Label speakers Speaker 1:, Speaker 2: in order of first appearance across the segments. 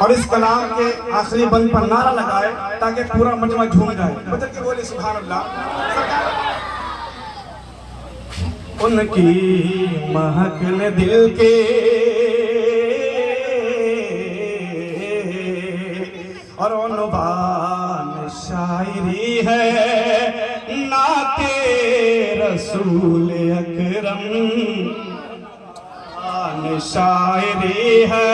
Speaker 1: और इस कलाम के आखिरी बंद पर नारा लगाए ताकि पूरा मजमा झूम जाए। बदल के बोले सुभान अल्लाह। उनकी महक ने दिल के और उन्वान शायरी है नाते रसूल अकरम, शायरी है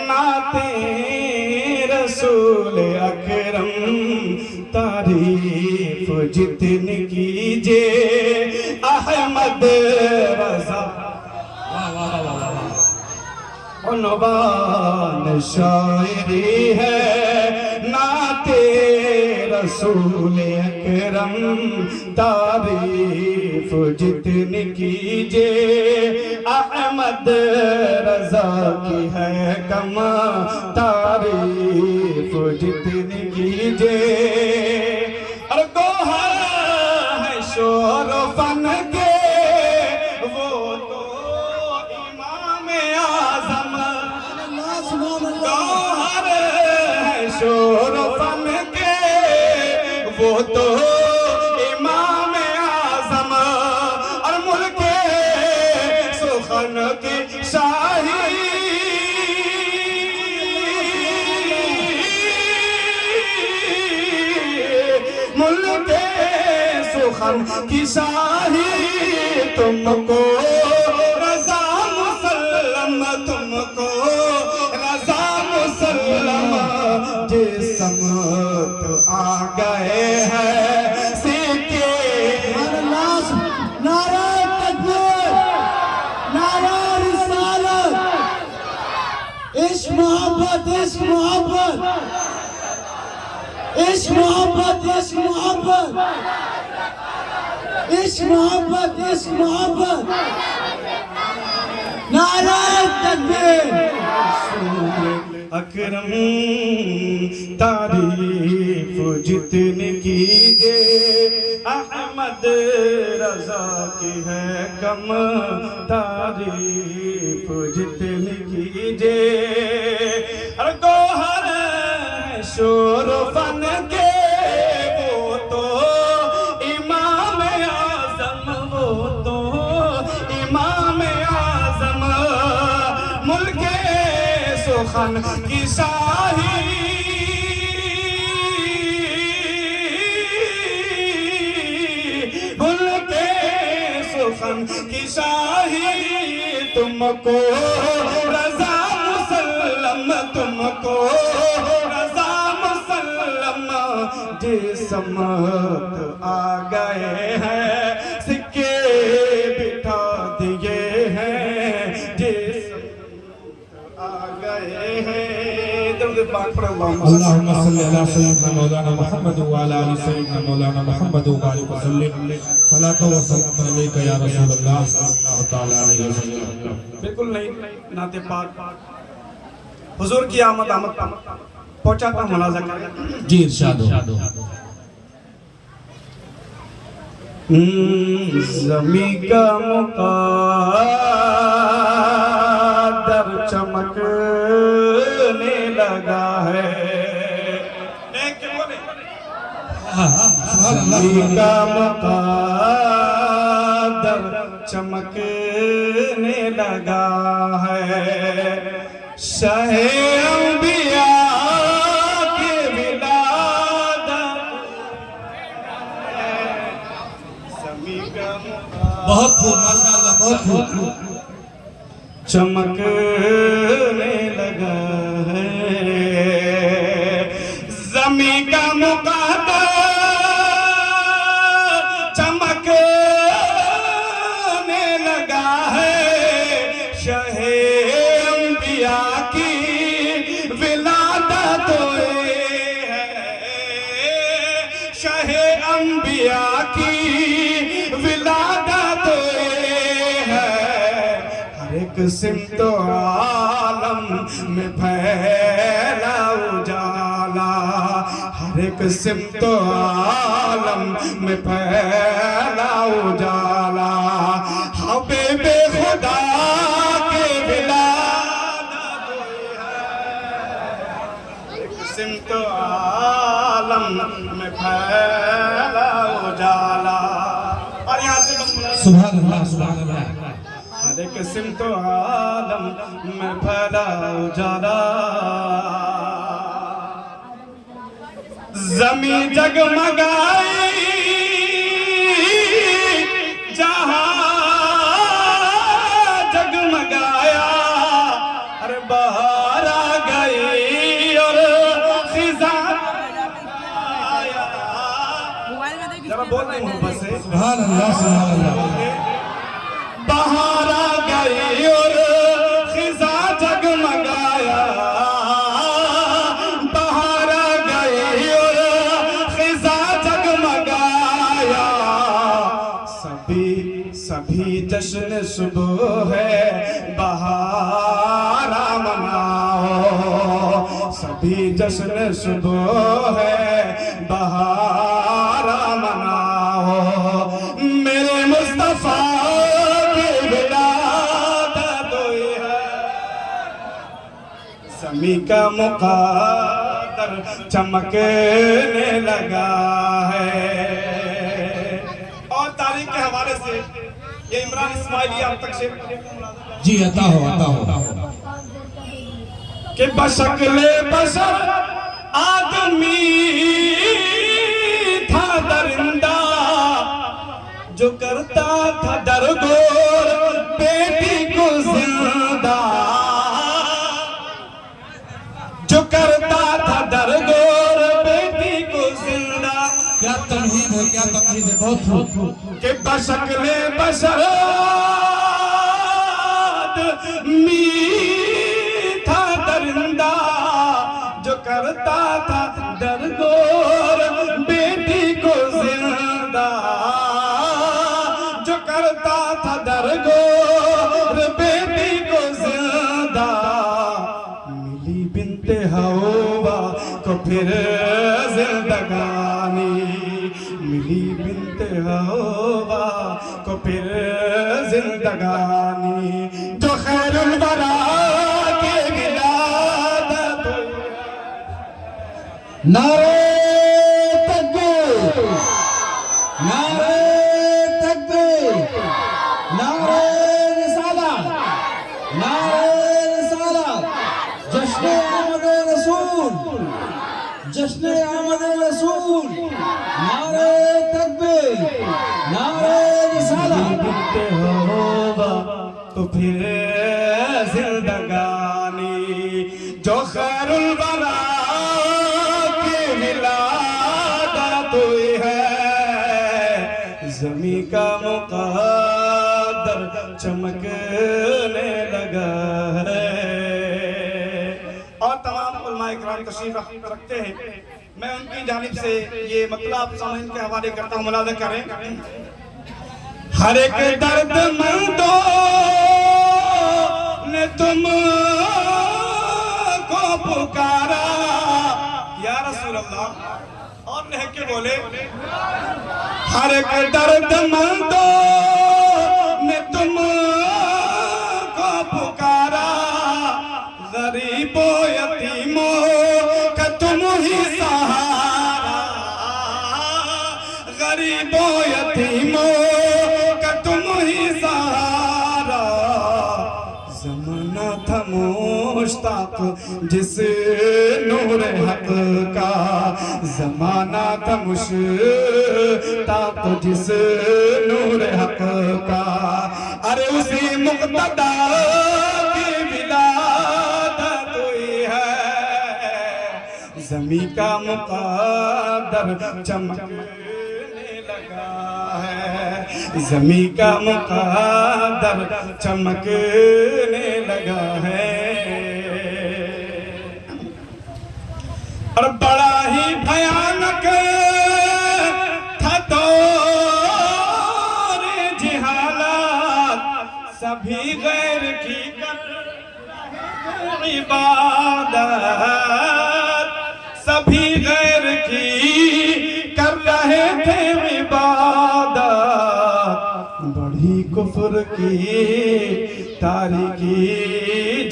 Speaker 1: नाते रसूल अकरम। तारीफ जितनी कीजिए अहमद रज़ा, उन्वान शायरी है नाते रसूल अकरम। तारीफ जितनी कीजिए अहमद रज़ा की है कम, तारीफ जितनी कीजिए। और गोहर है शोर फन के वो तो इमाम आज़म, गोहर है शोर फन के वो तो इमाम आज़म। और मुल्क सुखन की शाही मुल्क सुखन की शाही तुमको रज़ा मुसल्लम, तुमको रज़ा मुसल्लम। जिस्म तो आ गए हैं सीखे
Speaker 2: नारा तकबीर, नारा रिसालत, इश्क मोहब्बत, इश्क मोहब्बत, इश्क मोहब्बत, इश्क मोहब्बत, इश्क मोहब्बत, इश्क मोहब्बत। नारा तकबीर।
Speaker 1: अकरम तारीफ जितनी कीजिए अहमद रज़ा की है कम, तारीफ जितनी कीजिए। और गोहर शोर फन के वो तो इमाम आज़म, वो तो इमाम आज़म। मुल्क सुखन की शाही मुल्क सुखन की शाही तुमको रज़ा मुसल्लम, तुमको रज़ा मुसल्लम। जिस्म आ गए हैं सिक्के बिठा दिए हैं, जिस्म आ गए हैं।
Speaker 3: अल्लाहुम्मा सल्ली अला सय्यिदना मौलाना मुहम्मद व अला आलि सय्यिदना मौलाना मुहम्मद व बारिक वसल्लिम। सलातो व सलाम अलैका या रसूलल्लाह सल्लल्लाहु तआला अलैहि वसल्लम।
Speaker 1: बिल्कुल नहीं, नाते पाक हुजूर की आमद आमद पहुंचाता मुलाजा करें।
Speaker 3: जी इरशाद हो।
Speaker 1: ज़मीं का मुक़द्दर चमकने लगा है, ज़मीं का मुक़द्दर चमकने लगा है। शाहे अंबिया के विलादत, ज़मीं का
Speaker 3: बहुत खूब माशाअल्लाह, बहुत खूब।
Speaker 1: चमकने लगा है। ज़मीं का मुक़द्दर चमकने लगा है। शाहे अंबिया की विलादत है, शाहे अंबिया की विलादत है। हर एक सिमत आलम में फैला उजाला, हर एक सिमत आलम में फैला उजाला। हबीबे खुदा के विलादत है, सिमत आलम में फैला उजाला। और यहाँ से
Speaker 3: सुभान अल्लाह सुभान अल्लाह।
Speaker 1: हर एक सिमत आलम में फैला उजाला। जमी जगमगाई जहां जगमगाया। अरे बाहर आ गई और खिजा आया। जरा बोल दे मोहब्बत से
Speaker 3: सुभान अल्लाह सुभान अल्लाह।
Speaker 1: बाहर आ गई और खिजा जगमगाया। बाहर आ गई और खिजा जगमगाया। सभी जश्न सुबह है बहारा मनाओ। सभी जश्न सुबह है बहारा मनाओ। मेरे मुस्तफा की विलादत हुई है। समी का मुक़द्दर चमकने लगा है। और तारीख के हवाले से ये इमरान इस्माइली आप तक से
Speaker 3: जी अता हो अता हो।
Speaker 1: कि बशक्ले बशर आदमी था दरिंदा। जो करता था दरगोर बेटी को जिंदा। जो करता था दरगोर बेटी को जिंदा।
Speaker 3: क्या तमहीद है क्या तमहीद है बहुत खूब।
Speaker 1: कि बशक्ले बशर आदमी था दरिंदा। जो करता था दरगोर बेटी को जिंदा। जो करता था दरगोर बेटी को जिंदा। मिली बिनते हवा को फिर जिंदगानी। मिली बिनते हवा को फिर जिंदगानी। जो खैरुल वरा के विलादत हुई।
Speaker 2: नारे तकबीर, नारे तकबीर, नारे रिसालत, नारे रिसालत। जश्न आमद रसूल, जश्न आमद रसूल। नारे तकबीर, नारे रिसालत।
Speaker 1: बिनते हवा तो फिर जिंदगानी। जो खैरुल वरा की विलादत हुई है। ज़मी का मुक़द्दर चमकने लगा है। और तमाम उलमाए किराम तशरीफ रखते हैं। मैं उनकी जानिब से ये मतलब सामईन के हवाले करता हूँ, मुलाज़ा करें। हर एक दर्दमंदों ने तुमको पुकारा या रसूल अल्लाह। और रह के बोले हर एक दर्दमंदों ने तुमको पुकारा। गरीबों यतीमों का तुम ही सहारा। गरीबों यतीमों का तुम ही सहारा। ज़माना था मुश्ताक जिस नूर हक का। ज़माना था मुश्ताक जिस नूर हक का। अरे उसी मुक़्तदा की विलादत हुई है। ज़मी का मुक़द्दर चमकने लगा है। ज़मी का मुक़द्दर चमकने लगा है। और बड़ा ही भयानक था दौर जिहालत। सभी गैर की कर रहे इबादत। सभी गैर की कर रहे थे इबादत। बड़ी कुफ्र की तारीकी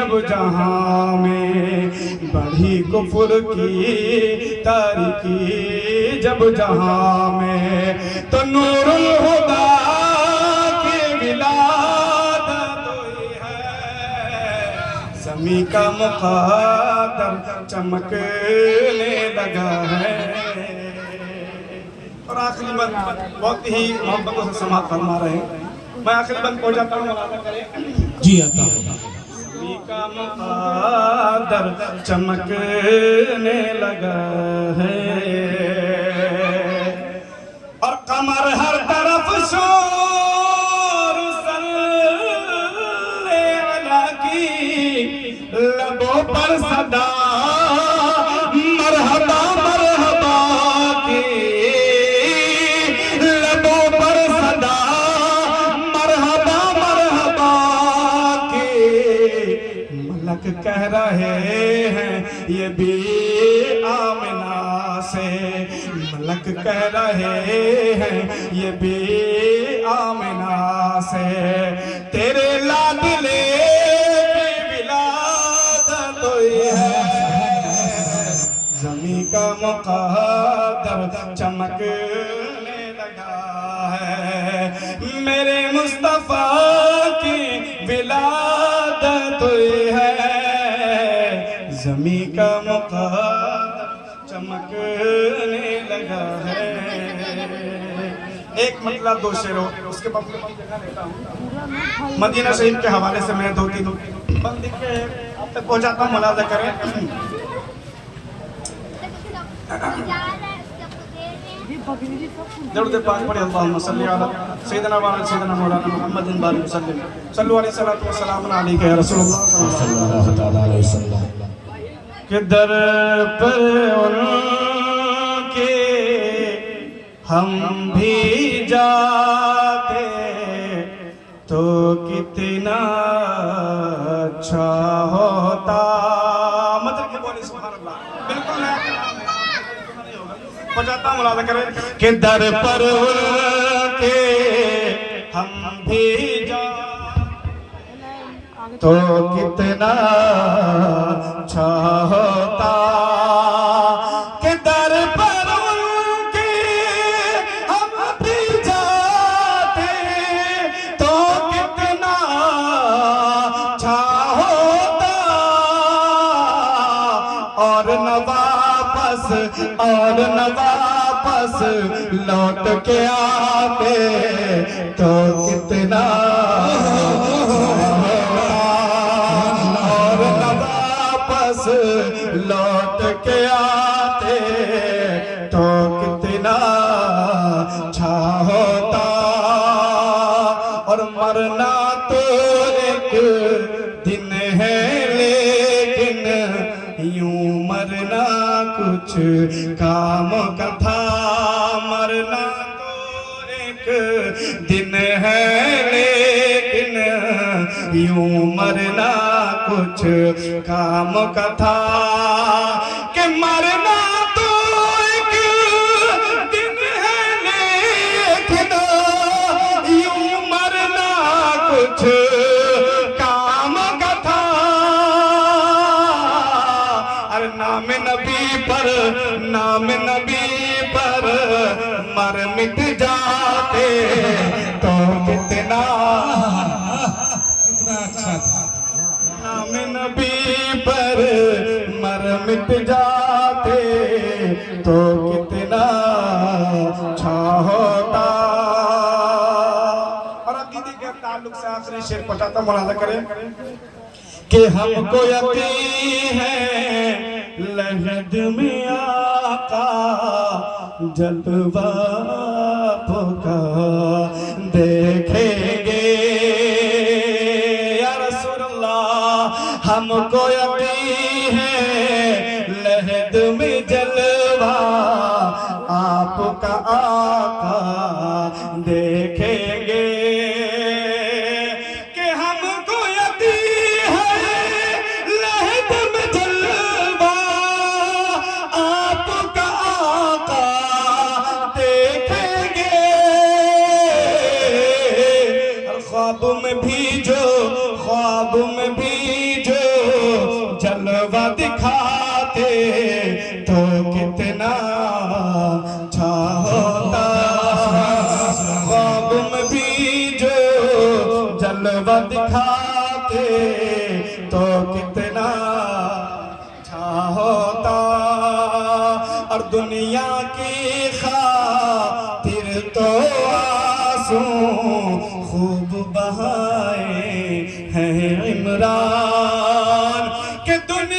Speaker 1: जब जहां में, बढ़ी कुफर की तारीकी जब जहां में, तो नूरुल हुदा की विलादत हुई है, ज़मीं का मुक़द्दर चमकने लगा है। और आखिरी बंद बहुत ही मोहब्बतों से समाप्त फरमा रहे हैं। मैं आखिरी बंद पहुंच जाता हूँ, मुलाज़ा करें।
Speaker 3: जी अता
Speaker 1: ज़मीं का मुक़द्दर चमकने लगा है, और कमर हर तरफ शोर सल्ले अला की, लबों पर सदा मरहबा मरहबा की, लबों पर सदा मरहबा मरहबा की। मलक कह रहे हैं ये भी आमिना से, मलक कह रहे हैं ये भी आमिना से, तेरे लाडले की विलादत हुई है, ज़मीं का मुक़द्दर चमकने लगा है, मेरे मुस्तफ़ा की विलादत हुई है, ज़मीं का मुक़द्दर चमकने लगा है। एक मतलब दो शेरों, उसके बाद जगह लेता हूँ। मदीना शरीफ के हवाले से मैं दो तीन बंद के आप तक पहुँचाता हूँ, मुलाज़ा करें। दरूद पाक पढ़े, अल्लाहुम्मा सल्ली अला सय्यिदना व अला सय्यिदना मौलाना मुहम्मदिन बारिक वसल्लम, सल्लु अलैहि सल्लतु व सलाम अलैका या रसूलल्लाह
Speaker 3: सल्लल्लाहु तआला अलैहि वसल्लम।
Speaker 1: के दर पर उनके हम भी जाते तो कितना अच्छा होता। मतलब के बोले सुभान अल्लाह, बिल्कुल नहीं होगा, बजाता मुलाज़ा करें कि दर पर उनके हम भी जाते तो कितना अच्छा होता, कि दर पर उनके हम भी जाते तो कितना अच्छा होता, और न वापस लौट के आते तो कितना लौट के आते तो कितना अच्छा होता। और मरना तो एक दिन है, लेकिन यूं मरना कुछ काम का था। मरना तो एक दिन है, लेकिन यूं मरना कुछ काम का था, कि मरना तो एक दिन है, लेकिन यूं मरना कुछ काम का था। अरे नाम नबी पर मर मिट जाते तो कितना
Speaker 3: अच्छा था।
Speaker 1: नाम नबी पर मर मिट जाते तो कितना अच्छा होता। और अकीदे के ताल्लुक से आखिरी शेर पढ़ाता, मुलाज़ा करें कि हमको यकीन है लहद में आका जलवा का देखेंगे, या रसूल अल्लाह हमको यकीन है लहद में जलवा आपका आका देखेंगे, कि हमको यकीन है लहद में जलवा आपका आका देखेंगे। ख्वाब में भी जो दिखाते तो कितना अच्छा होता। ख्वाब में भी जो जलवा दिखाते तो कितना अच्छा होता। और दुनिया की खातिर तो आंसू खूब बहाए हैं इमरान के दुनिया